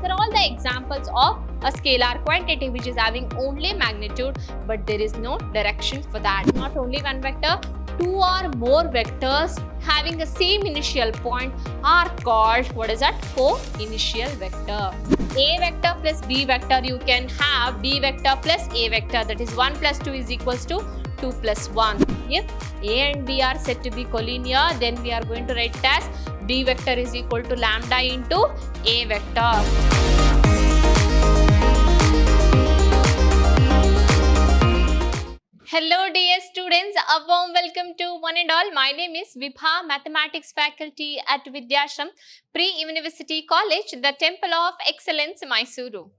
are all the examples of a scalar quantity which is having only magnitude but there is no direction for that. Not only one vector, two or more vectors having the same initial point are called, what is that? Co-initial vector. A vector plus B vector, you can have B vector plus A vector, that is 1 plus 2 is equals to 2 plus 1. If A and B are said to be collinear, then we are going to write it as B vector is equal to lambda into A vector. Hello dear students, a warm welcome to one and all. My name is Vibha, Mathematics faculty at Vidhyaashram, Pre-University College, the Temple of Excellence, Mysuru.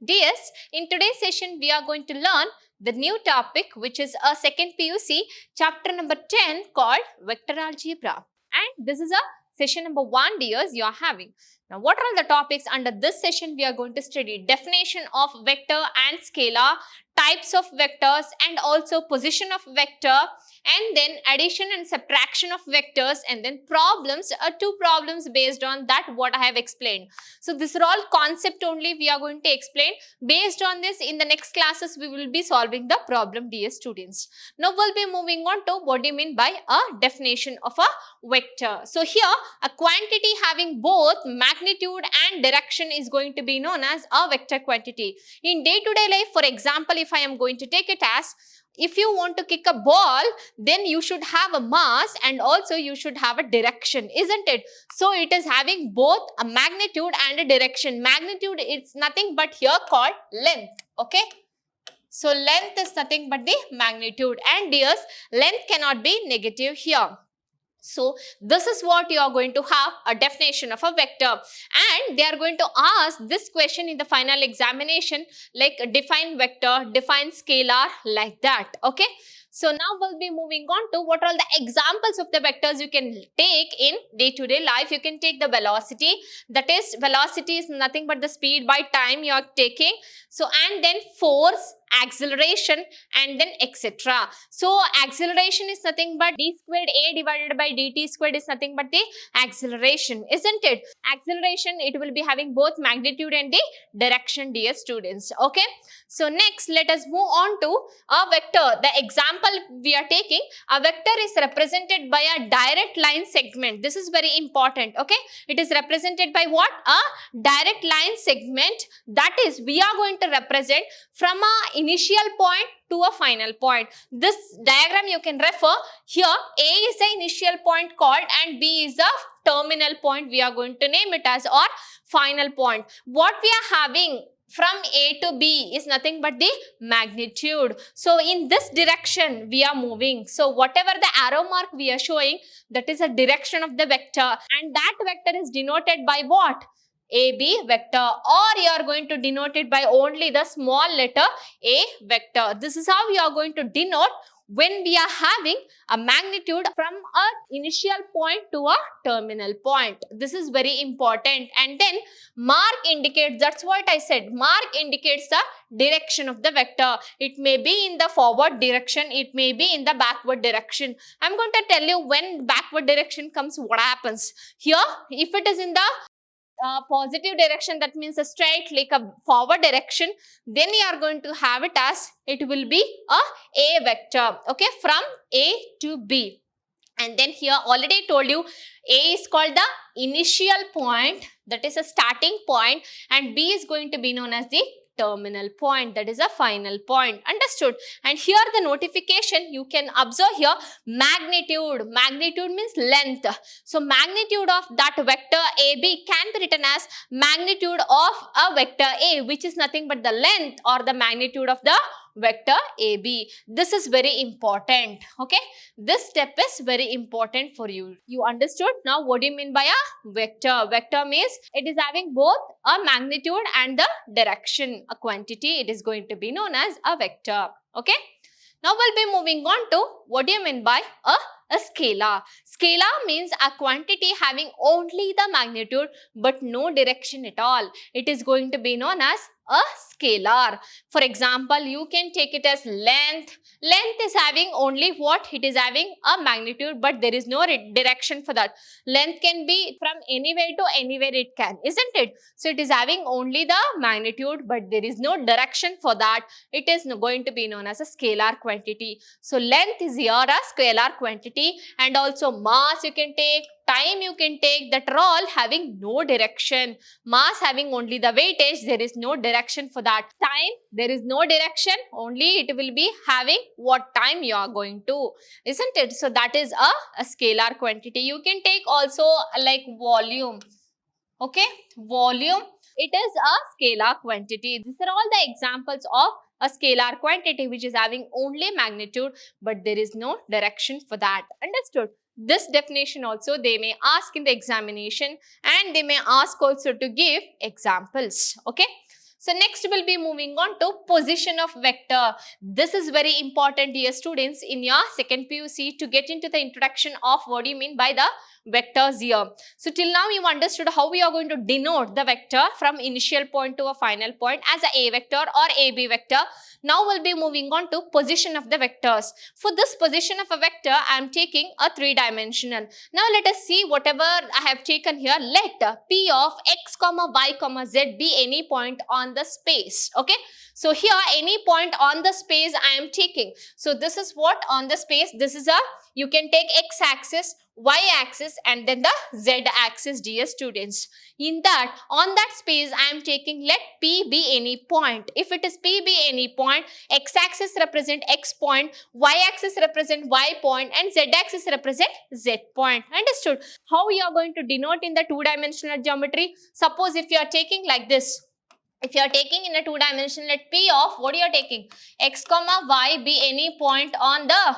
Dears, in today's session we are going to learn the new topic which is a second PUC chapter number 10 called Vector Algebra. And this is a session number 1 dears you are having. Now what are all the topics under this session? We are going to study definition of vector and scalar, types of vectors and also position of vector, and then addition and subtraction of vectors, and then problems, two problems based on that what I have explained. So these are all concept only we are going to explain. Based on this, in the next classes we will be solving the problem, dear students. Now we'll be moving on to what do you mean by a definition of a vector. So here a quantity having both magnitude and direction is going to be known as a vector quantity. In day-to-day life, for example, if I am going to take it as, if you want to kick a ball, then you should have a mass and also you should have a direction, isn't it? So it is having both a magnitude and a direction. Magnitude is nothing but here called length, okay? So length is nothing but the magnitude, and dears, length cannot be negative here. So this is what you are going to have a definition of a vector, and they are going to ask this question in the final examination, like define vector, define scalar, like that, okay? So now we'll be moving on to what are all the examples of the vectors you can take in day-to-day life. You can take the velocity, that is velocity is nothing but the speed by time you are taking. So and then force, acceleration, and then etc. So acceleration is nothing but d squared a divided by dt squared is nothing but the acceleration, isn't it? Acceleration, it will be having both magnitude and the direction, dear students, okay? So next let us move on to a vector. The example we are taking, a vector is represented by a direct line segment. This is very important, okay? It is represented by what? A direct line segment, that is we are going to represent from a initial point to a final point. This diagram you can refer here. A is the initial point called and B is the terminal point. We are going to name it as or final point. What we are having from A to B is nothing but the magnitude. So in this direction we are moving. So whatever the arrow mark we are showing, that is a direction of the vector, and that vector is denoted by what? AB vector, or you are going to denote it by only the small letter A vector. This is how you are going to denote when we are having a magnitude from a initial point to a terminal point. This is very important. And then mark indicates, that's what I said, mark indicates the direction of the vector. It may be in the forward direction, it may be in the backward direction. I'm going to tell you when backward direction comes, what happens. Here, if it is in the positive direction, that means a straight, like a forward direction, then you are going to have it as, it will be a vector, okay, from A to B. And then here already told you, A is called the initial point, that is a starting point, and B is going to be known as the terminal point, that is a final point. Understood? And here the notification you can observe here, magnitude. Magnitude means length. So magnitude of that vector AB can be written as magnitude of a vector A, which is nothing but the length or the magnitude of the vector AB. This is very important, okay? This step is very important for you. You understood? Now what do you mean by a vector? Vector means it is having both a magnitude and the direction, a quantity. It is going to be known as a vector, okay? Now we'll be moving on to what do you mean by a scalar. Scalar means a quantity having only the magnitude but no direction at all. It is going to be known as a scalar. For example, you can take it as length. Length is having only what? It is having a magnitude, but there is no direction for that. Length can be from anywhere to anywhere it can, isn't it? So it is having only the magnitude, but there is no direction for that. It is going to be known as a scalar quantity. So length is here a scalar quantity, and also mass you can take, time you can take, that are all having no direction. Mass having only the weightage, there is no direction for that. Time, there is no direction, only it will be having what time you are going to, isn't it? So that is a scalar quantity. You can take also like volume. Okay, volume, it is a scalar quantity. These are all the examples of a scalar quantity which is having only magnitude, but there is no direction for that. Understood? This definition also they may ask in the examination, and they may ask also to give examples. Okay. So next we'll be moving on to position of vector. This is very important, dear students, in your second PUC to get into the introduction of what do you mean by the vectors here. So till now you understood how we are going to denote the vector from initial point to a final point as a vector or AB vector. Now we'll be moving on to position of the vectors. For this position of a vector, I am taking a three-dimensional. Now let us see whatever I have taken here. Let P of x, y, z be any point on the space. Okay. So here any point on the space I am taking. So this is what on the space. This is a, you can take x-axis, y-axis and then the z-axis, dear students. In that, on that space I am taking, let P be any point. If it is P be any point, x-axis represent x point, y-axis represent y point and z-axis represent z point. Understood? How we are going to denote in the two-dimensional geometry? Suppose if you are taking like this. If you are taking in a two-dimensional, let P of, what you are taking? X, y be any point on the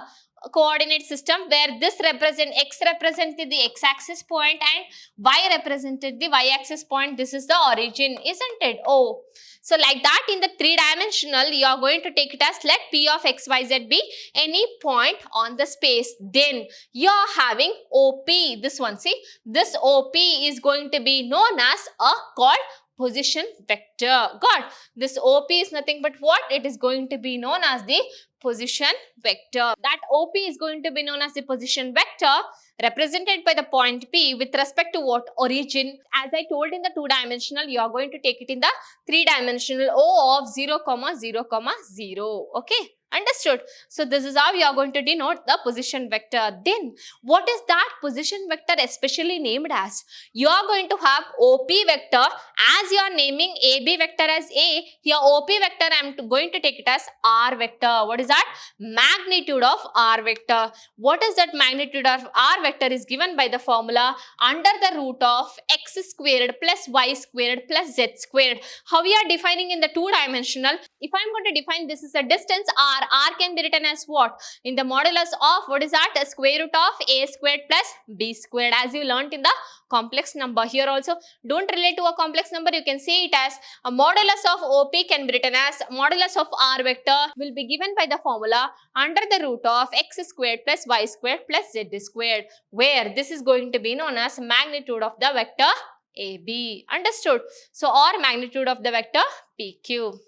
coordinate system where this represent, x represented the x-axis point and y represented the y-axis point. This is the origin, isn't it? Oh, so like that in the three-dimensional, you are going to take it as let P of x, y, z be any point on the space. Then you are having OP, this one, see, this OP is going to be known as a called position vector. Got? This OP is nothing but what? It is going to be known as the position vector. That OP is going to be known as the position vector represented by the point P with respect to what? Origin. As I told in the two-dimensional, you are going to take it in the three-dimensional O of 0, 0, 0. Okay. Understood? So this is how we are going to denote the position vector. Then what is that position vector especially named as? You are going to have OP vector, as you are naming AB vector as A. Here OP vector I am going to take it as R vector. What is that? Magnitude of R vector. What is that magnitude of R vector is given by the formula under the root of x squared plus y squared plus z squared. How we are defining in the two-dimensional? If I am going to define this is a distance R can be written as what? In the modulus of, what is that? A square root of A squared plus B squared, as you learnt in the complex number. Here also, don't relate to a complex number. You can say it as a modulus of OP can be written as modulus of R vector will be given by the formula under the root of x squared plus y squared plus z squared, where this is going to be known as magnitude of the vector AB. Understood? So, or magnitude of the vector PQ.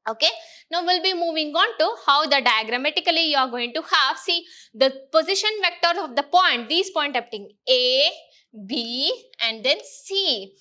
Okay, now we'll be moving on to how the diagrammatically you are going to have, see, the position vector of the point, these point upting A, B and then C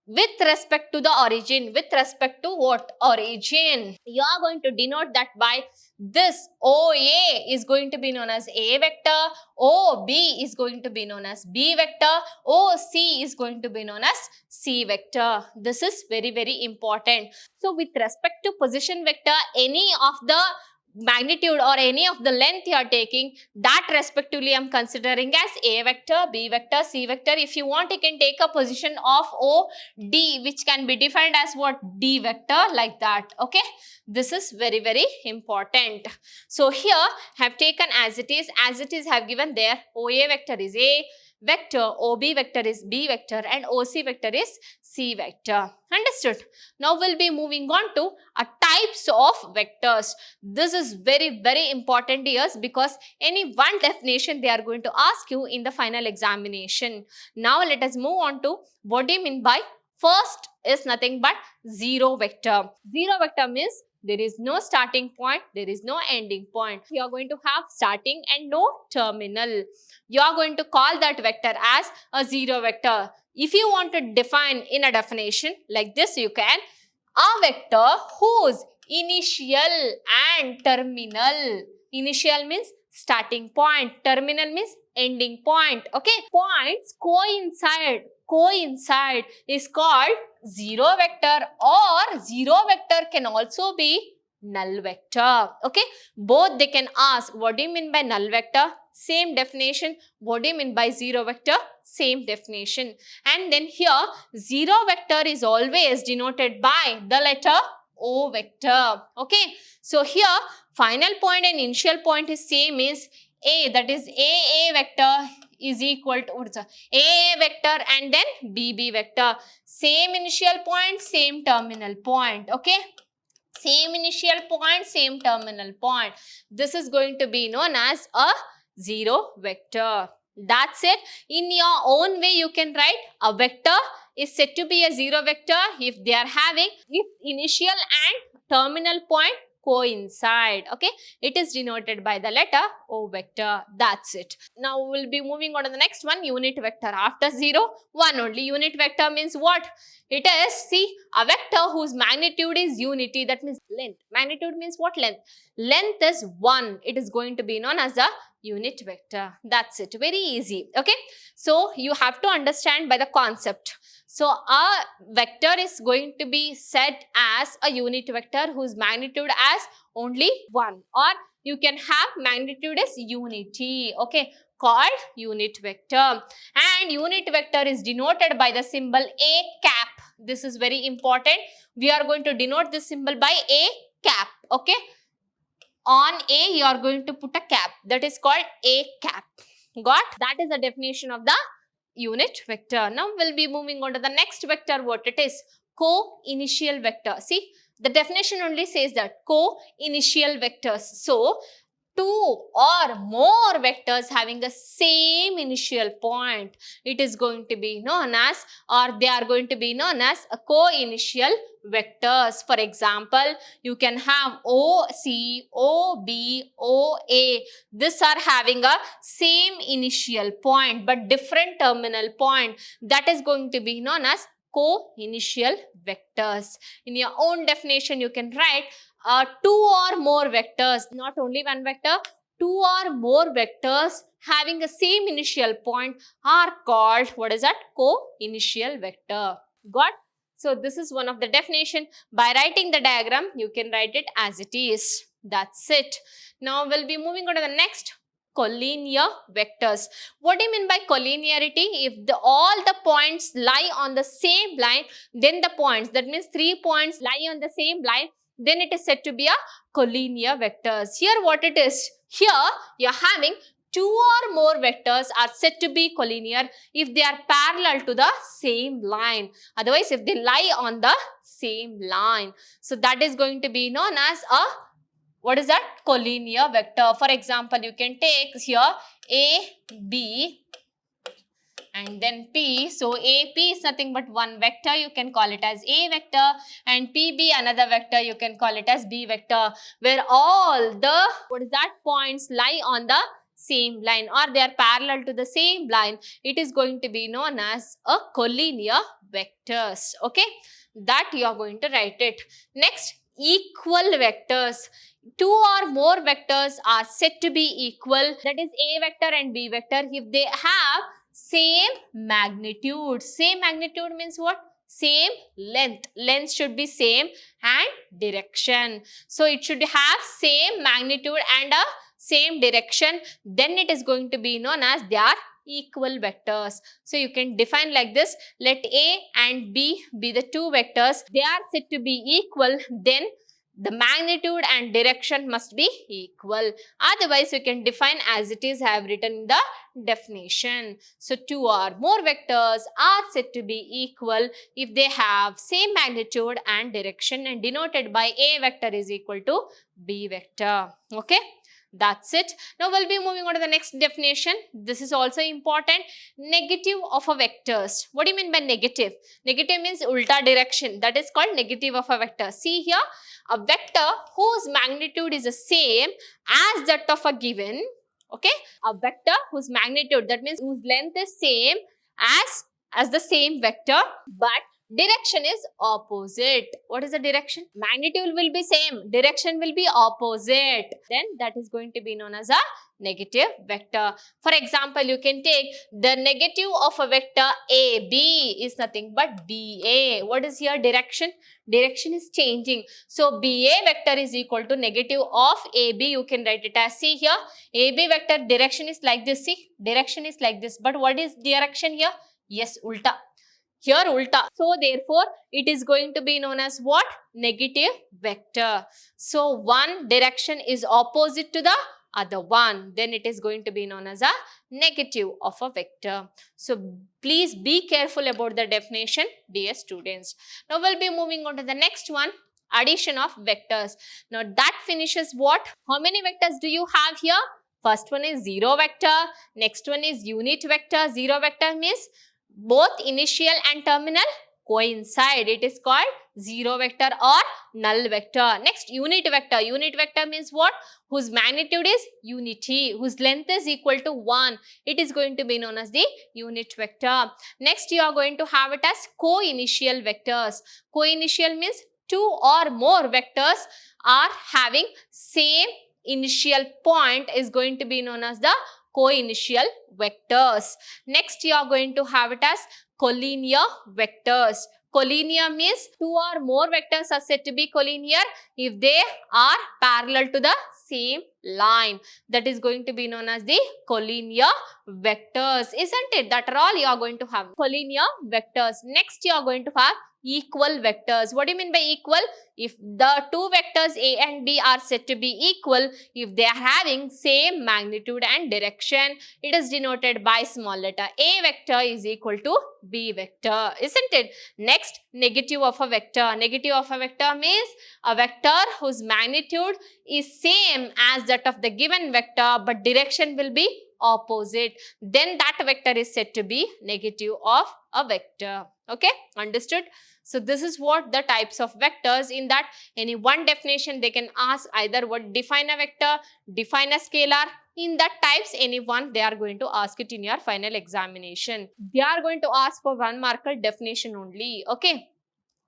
with respect to the origin. With respect to what? Origin. You are going to denote that by this OA is going to be known as A vector, OB is going to be known as B vector, OC is going to be known as C vector. This is very, very important. So with respect to position vector, any of the magnitude or any of the length you are taking, that respectively I am considering as A vector, B vector, C vector. If you want, you can take a position of OD, which can be defined as what? D vector, like that. Okay, this is very, very important. So here I have taken as it is have given there. OA vector is A vector, OB vector is B vector and OC vector is C vector. Understood? Now we'll be moving on to types of vectors. This is very, very important here because any one definition they are going to ask you in the final examination. Now let us move on to what do you mean by first is nothing but zero vector. Zero vector means there is no starting point, there is no ending point. You are going to have starting and no terminal. You are going to call that vector as a zero vector. If you want to define in a definition like this, you can: a vector whose initial and terminal, initial means starting point, terminal means ending point, okay, points coincide is called zero vector, or zero vector can also be null vector, okay. Both they can ask, what do you mean by null vector? Same definition. What do you mean by zero vector? Same definition. And then here, zero vector is always denoted by the letter O vector, okay. So here, final point and initial point is same, is A, that is A vector is equal to, what's A vector and then B vector. Same initial point, same terminal point, okay. Same initial point, same terminal point. This is going to be known as a zero vector. That's it. In your own way, you can write a vector is said to be a zero vector if they are having, if initial and terminal point coincide, okay. It is denoted by the letter O vector. That's it. Now we will be moving on to the next one, unit vector. After 0, 1 only. Unit vector means what? It is, see, a vector whose magnitude is unity, that means length. Magnitude means what? Length. Length is 1. It is going to be known as a unit vector. That's it. Very easy, okay. So you have to understand by the concept. So a vector is going to be set as a unit vector whose magnitude as only 1, or you can have magnitude as unity, okay, called unit vector. And unit vector is denoted by the symbol A cap. This is very important. We are going to denote this symbol by A cap, okay. On A, you are going to put a cap. That is called A cap. Got? That is the definition of the unit vector. Now we'll be moving on to the next vector. What it is? Co-initial vector. See, the definition only says that co-initial vectors. So, two or more vectors having the same initial point, it is going to be known as, or they are going to be known as a co-initial vectors. For example, you can have OC, OB, OA. These are having a same initial point but different terminal point. That is going to be known as co-initial vectors. In your own definition, you can write two or more vectors, not only one vector, two or more vectors having the same initial point are called, what is that? Co-initial vector. Got? So this is one of the definition. By writing the diagram, you can write it as it is. That's it. Now we'll be moving on to the next, collinear vectors. What do you mean by collinearity? If all the points lie on the same line, then the points, that means 3 points lie on the same line, then it is said to be a collinear vectors. Here what it is? Here you are having two or more vectors are said to be collinear if they are parallel to the same line. Otherwise, if they lie on the same line. So that is going to be known as a, what is that? Collinear vector. For example, you can take here A, B and then P. So AP is nothing but one vector. You can call it as A vector, and PB another vector. You can call it as B vector, where all the, what is that, points lie on the same line or they are parallel to the same line. It is going to be known as a collinear vectors. Okay, that you are going to write it. Next, equal vectors. Two or more vectors are said to be equal, that is A vector and B vector, if they have same magnitude. Same magnitude means what? Same length. Length should be same and direction. So it should have same magnitude and a same direction. Then it is going to be known as they are equal vectors. So you can define like this. Let A and B be the two vectors. They are said to be equal. Then the magnitude and direction must be equal. Otherwise, you can define as it is I have written in the definition. So, two or more vectors are said to be equal if they have same magnitude and direction, and denoted by A vector is equal to B vector. Okay. That's it. Now we'll be moving on to the next definition. This is also important. Negative of a vectors. What do you mean by negative? Negative means ulta direction. That is called negative of a vector. See here, a vector whose magnitude is the same as that of a given. Okay, a vector whose magnitude, that means whose length is same as the same vector, but direction is opposite. What is the direction? Magnitude will be same, direction will be opposite. Then that is going to be known as a negative vector. For example, you can take the negative of a vector AB is nothing but BA. What is here? Direction. Direction is changing. So BA vector is equal to negative of AB. You can write it as, see here, AB vector direction is like this. See, direction is like this. But what is direction here? Yes, ulta. Here ulta. So therefore, it is going to be known as what? Negative vector. So one direction is opposite to the other one. Then it is going to be known as a negative of a vector. So please be careful about the definition, dear students. Now we'll be moving on to the next one. Addition of vectors. Now that finishes what? How many vectors do you have here? First one is zero vector. Next one is unit vector. Zero vector means both initial and terminal coincide. It is called zero vector or null vector. Next, unit vector. Unit vector means what? Whose magnitude is unity, whose length is equal to 1. It is going to be known as the unit vector. Next, you are going to have it as co-initial vectors. Co-initial means two or more vectors are having same initial point is going to be known as the co-initial vectors. Next, you are going to have it as collinear vectors. Collinear means two or more vectors are said to be collinear if they are parallel to the same line. That is going to be known as the collinear vectors, isn't it? That are all you are going to have. Collinear vectors. Next, you are going to have equal vectors. What do you mean by equal? If the two vectors A and B are said to be equal, if they are having same magnitude and direction, it is denoted by small letter. A vector is equal to B vector, isn't it? Next, negative of a vector. Negative of a vector means a vector whose magnitude is same as that of the given vector, but direction will be opposite. Then that vector is said to be negative of a vector. Okay, understood? So this is what the types of vectors. In that, any one definition they can ask either what define a vector, define a scalar. In that types, any one they are going to ask it in your final examination. They are going to ask for 1 marker definition only. Okay.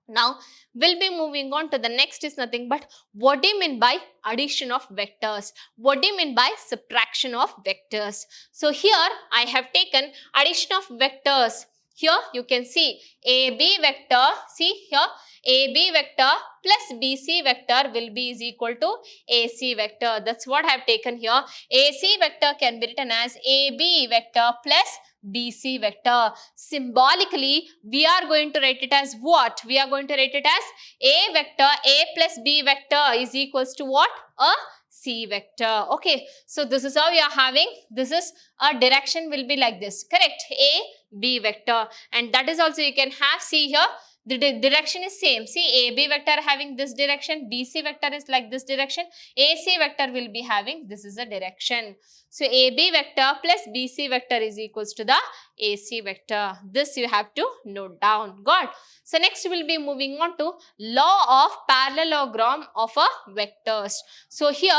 Now, we'll be moving on to the next is nothing but what do you mean by addition of vectors? What do you mean by subtraction of vectors? So here I have taken addition of vectors. Here you can see AB vector, see here AB vector plus BC vector will be is equal to AC vector. That's what I have taken here. AC vector can be written as AB vector plus BC vector. Symbolically, we are going to write it as what? We are going to write it as A vector, A plus B vector is equals to what? A C vector. Okay, so this is how we are having. This is a direction will be like this, correct? A, B vector, and that is also you can have, see here, the direction is same. See, AB vector having this direction, BC vector is like this direction, AC vector will be having this is a direction. So, AB vector plus BC vector is equals to the AC vector. This you have to note down. Got? So, next we will be moving on to law of parallelogram of a vectors. So, here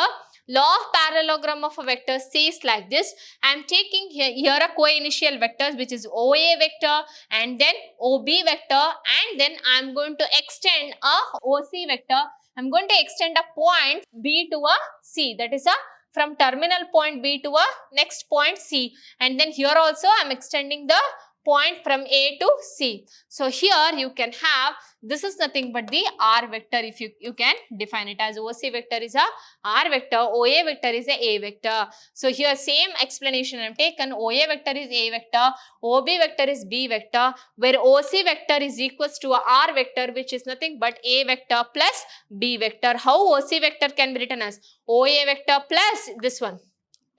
law of parallelogram of a vector says like this. I am taking here a co-initial vectors which is OA vector and then OB vector, and then I am going to extend a OC vector. I am going to extend a point B to a C, that is a from terminal point B to a next point C, and then here also I am extending the point from A to C. So here you can have, this is nothing but the R vector. If you can define it as OC vector is a R vector, OA vector is a vector. So here same explanation I have taken. OA vector is A vector, OB vector is B vector, where OC vector is equals to a R vector which is nothing but A vector plus B vector. How OC vector can be written as OA vector plus this one?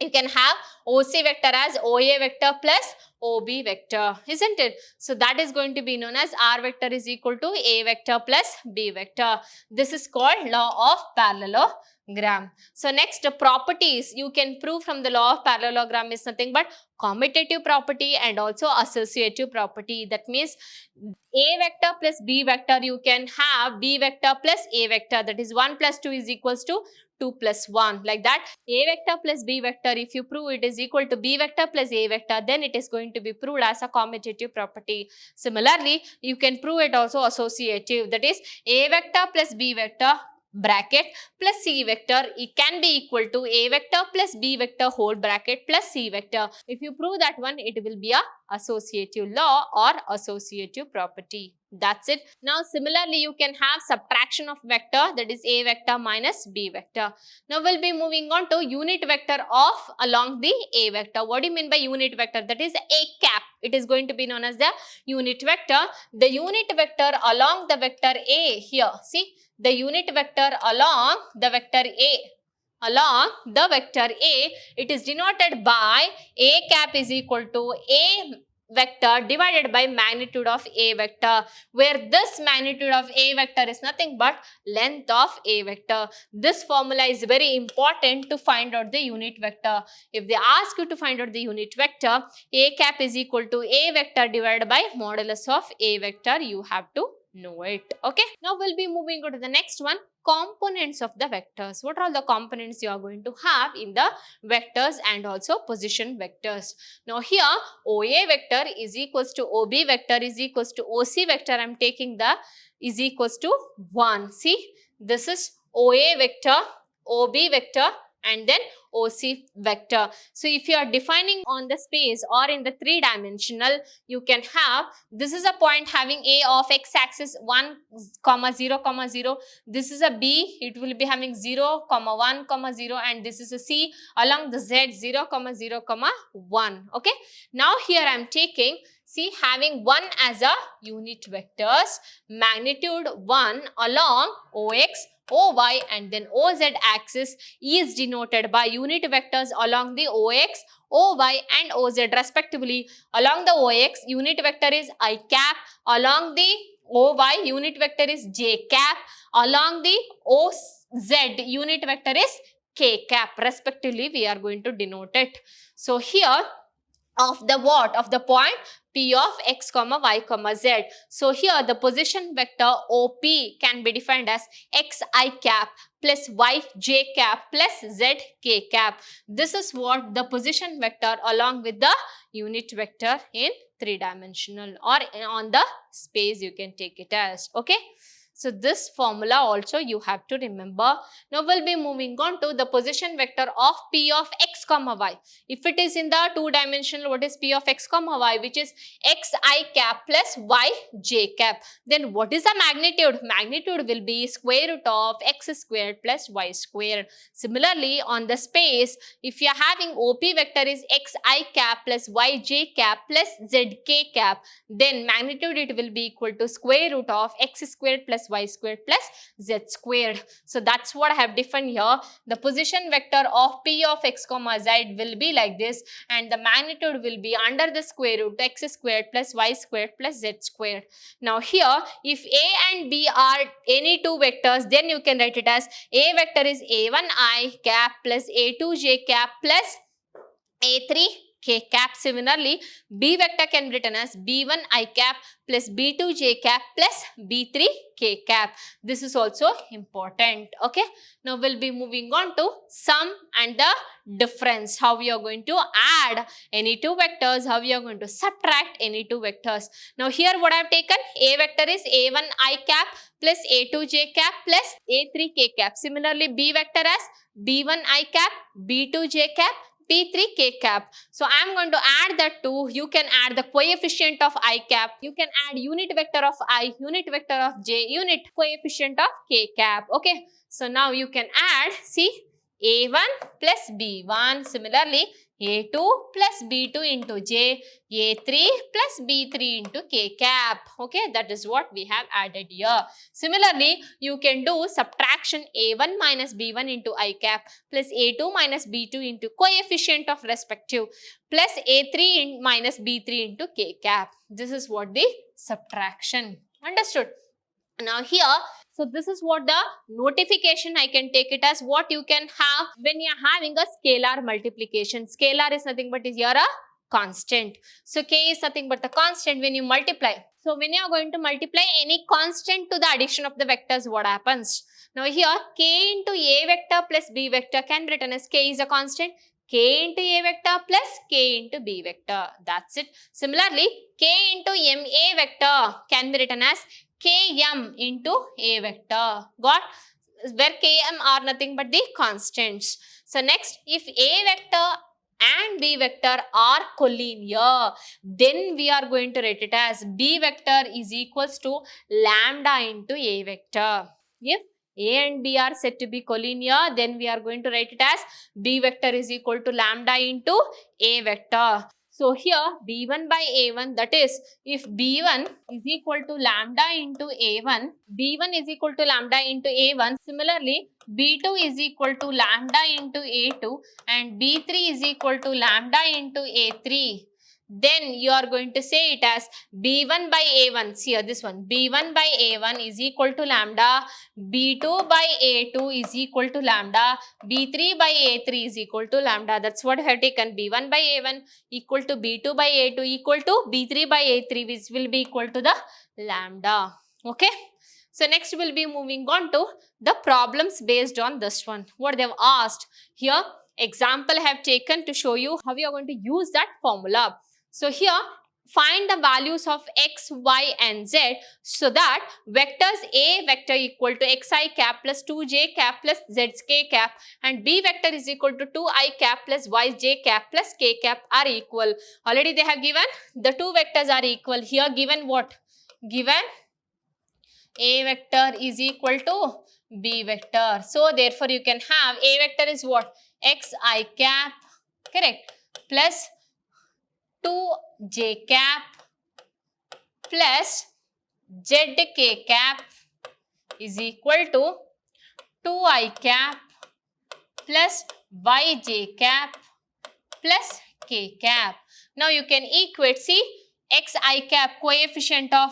You can have OC vector as OA vector plus OB vector, isn't it? So that is going to be known as R vector is equal to A vector plus B vector. This is called law of parallelogram. So next, properties you can prove from the law of parallelogram is nothing but commutative property and also associative property. That means A vector plus B vector, you can have B vector plus A vector, that is 1 plus 2 is equals to 2 plus 1, like that. A vector plus B vector, if you prove it is equal to B vector plus A vector, then it is going to be proved as a commutative property. Similarly, you can prove it also associative, that is A vector plus B vector bracket plus C vector, it can be equal to A vector plus B vector whole bracket plus C vector. If you prove that one, it will be a associative law or associative property. That's it. Now similarly, you can have subtraction of vector, that is A vector minus B vector. Now we'll be moving on to unit vector of along the A vector. What do you mean by unit vector? That is A cap. It is going to be known as the unit vector. The unit vector along the vector A here. See, the unit vector along the vector A. Along the vector A, it is denoted by A cap is equal to A vector divided by magnitude of A vector, where this magnitude of A vector is nothing but length of A vector. This formula is very important to find out the unit vector. If they ask you to find out the unit vector, A cap is equal to A vector divided by modulus of A vector, you have to know it. Okay, now we'll be moving on to the next one, components of the vectors. What are all the components you are going to have in the vectors and also position vectors? Now here OA vector is equals to OB vector is equals to OC vector. I am taking the is equals to 1. See, this is OA vector, OB vector and then OC vector. So if you are defining on the space or in the 3-dimensional, you can have, this is a point having A of x-axis 1, 0, 0. This is a B, it will be having 0, 1, 0, and this is a C along the Z 0, 0, 1. Okay. Now here I am taking, see, having 1 as a unit vectors, magnitude 1 along OX, OY and then OZ axis is denoted by unit vectors along the OX, OY and OZ respectively. Along the OX, unit vector is I cap, along the OY, unit vector is J cap, along the OZ, unit vector is K cap respectively. We are going to denote it. So here, of the what? Of the point P of x, y, z. So here the position vector OP can be defined as xi cap plus yj cap plus zk cap. This is what the position vector along with the unit vector in 3-dimensional or on the space you can take it as. Okay. So this formula also you have to remember. Now we'll be moving on to the position vector of P of x, y. If it is in the 2-dimensional, what is P of x, y, which is xi cap plus yj cap. Then what is the magnitude? Magnitude will be square root of x squared plus y squared. Similarly, on the space, if you are having OP vector is xi cap plus yj cap plus zk cap, then magnitude it will be equal to square root of x squared plus y squared plus z squared. So that's what I have defined here. The position vector of P of x, z will be like this, and the magnitude will be under the square root x squared plus y squared plus z squared. Now here, if A and B are any two vectors, then you can write it as A vector is A1i cap plus A2j cap plus A3k cap. Similarly, B vector can be written as B1i cap plus B2j cap plus B3k cap. This is also important. Okay. Now we'll be moving on to sum and the difference. How we are going to add any two vectors, how we are going to subtract any two vectors. Now here what I have taken, A vector is A1i cap plus A2j cap plus A3k cap. Similarly, B vector as B1i cap, B2j cap, P3k cap. So I am going to add the two. You can add the coefficient of I cap. You can add unit vector of I, unit vector of J, unit coefficient of K cap. Okay. So now you can add, see, A1 plus B1. Similarly, A2 plus B2 into J, A3 plus B3 into K cap. Okay, that is what we have added here. Similarly, you can do subtraction A1 minus B1 into I cap plus A2 minus B2 into coefficient of respective plus A3 minus B3 into K cap. This is what the subtraction. Understood? Now here, so this is what the notification I can take it as what you can have when you are having a scalar multiplication. Scalar is nothing but is here a constant. So K is nothing but the constant when you multiply. So when you are going to multiply any constant to the addition of the vectors, what happens? Now here K into A vector plus B vector can be written as K is a constant. K into A vector plus K into B vector. That's it. Similarly, K into MA vector can be written as Km into A vector. Got? Where Km are nothing but the constants. So next, if A vector and B vector are collinear, then we are going to write it as B vector is equals to lambda into A vector. If A and B are said to be collinear, then we are going to write it as B vector is equal to lambda into A vector. So here B1 by A1, that is, if B1 is equal to lambda into A1, B1 is equal to lambda into A1. Similarly, B2 is equal to lambda into A2 and B3 is equal to lambda into A3. Then you are going to say it as B1 by A1. See here this one. B1 by A1 is equal to lambda. B2 by A2 is equal to lambda. B3 by A3 is equal to lambda. That's what I have taken. B1 by A1 equal to B2 by A2 equal to B3 by A3, which will be equal to the lambda. Okay. So next we'll be moving on to the problems based on this one. What they've asked here. Example I have taken to show you how you are going to use that formula. So here, find the values of x, y and z so that vectors A vector equal to xi cap plus 2j cap plus zk cap and B vector is equal to 2i cap plus yj cap plus k cap are equal. Already they have given the two vectors are equal. Here given what? Given A vector is equal to B vector. So therefore you can have A vector is what? Xi cap, correct, plus 2j cap plus zk cap is equal to 2i cap plus yj cap plus k cap. Now you can equate, see, xi cap coefficient of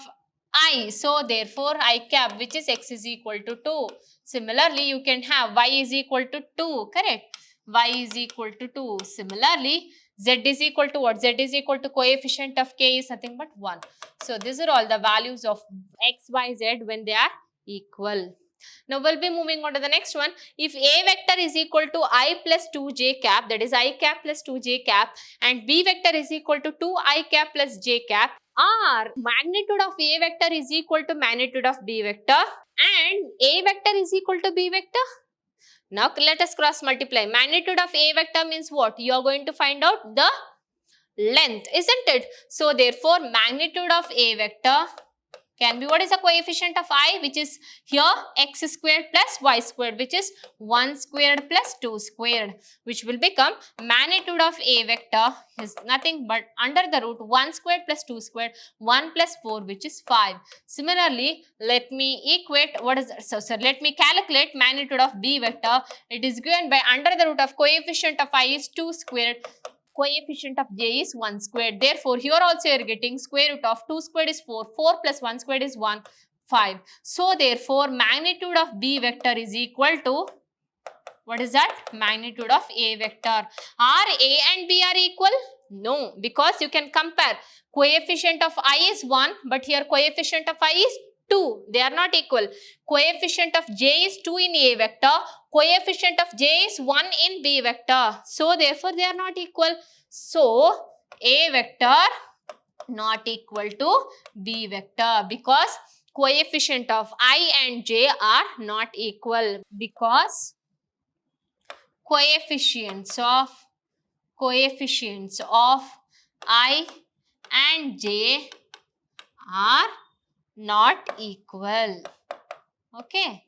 I. So therefore I cap, which is x is equal to 2. Similarly, you can have y is equal to 2, correct? Y is equal to 2. Similarly, z is equal to what? Z is equal to coefficient of k is nothing but 1. So these are all the values of x, y, z when they are equal. Now we'll be moving on to the next one. If A vector is equal to I plus 2j cap, that is I cap plus 2j cap, and B vector is equal to 2I cap plus j cap, or magnitude of A vector is equal to magnitude of B vector and A vector is equal to B vector. Now let us cross multiply. Magnitude of A vector means what? You are going to find out the length, isn't it? So therefore magnitude of A vector can be, what is the coefficient of I, which is here x squared plus y squared, which is 1 squared plus 2 squared, which will become magnitude of A vector is nothing but under the root 1 squared plus 2 squared, 1 plus 4, which is 5. Similarly, let me equate, what is that? So let me calculate magnitude of B vector. It is given by under the root of coefficient of I is 2 squared. Coefficient of j is 1 squared. Therefore, here also you are getting square root of 2 squared is 4. 4 plus 1 squared is 1. 5. So, therefore, magnitude of B vector is equal to, what is that? Magnitude of A vector. Are A and B are equal? No, because you can compare. Coefficient of I is 1, but here coefficient of I is 2. They are not equal. Coefficient of j is 2 in A vector. Coefficient of j is 1 in B vector. So, therefore, they are not equal. So, A vector not equal to B vector because coefficient of I and j are not equal, because coefficients of I and j are not equal. Okay,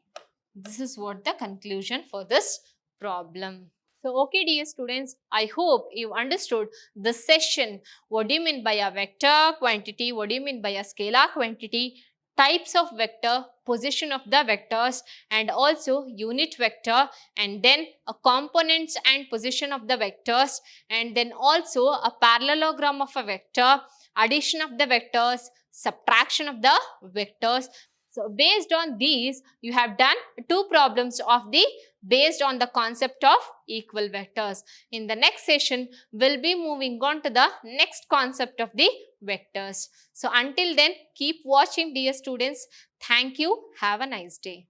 this is what the conclusion for this problem. So, okay dear students, I hope you understood this session. What do you mean by a vector quantity? What do you mean by a scalar quantity? Types of vector, position of the vectors, and also unit vector, and then a components and position of the vectors, and then also a parallelogram of a vector, addition of the vectors, subtraction of the vectors. So based on these, you have done two problems of the based on the concept of equal vectors. In the next session, we'll be moving on to the next concept of the vectors. So until then, keep watching dear students. Thank you. Have a nice day.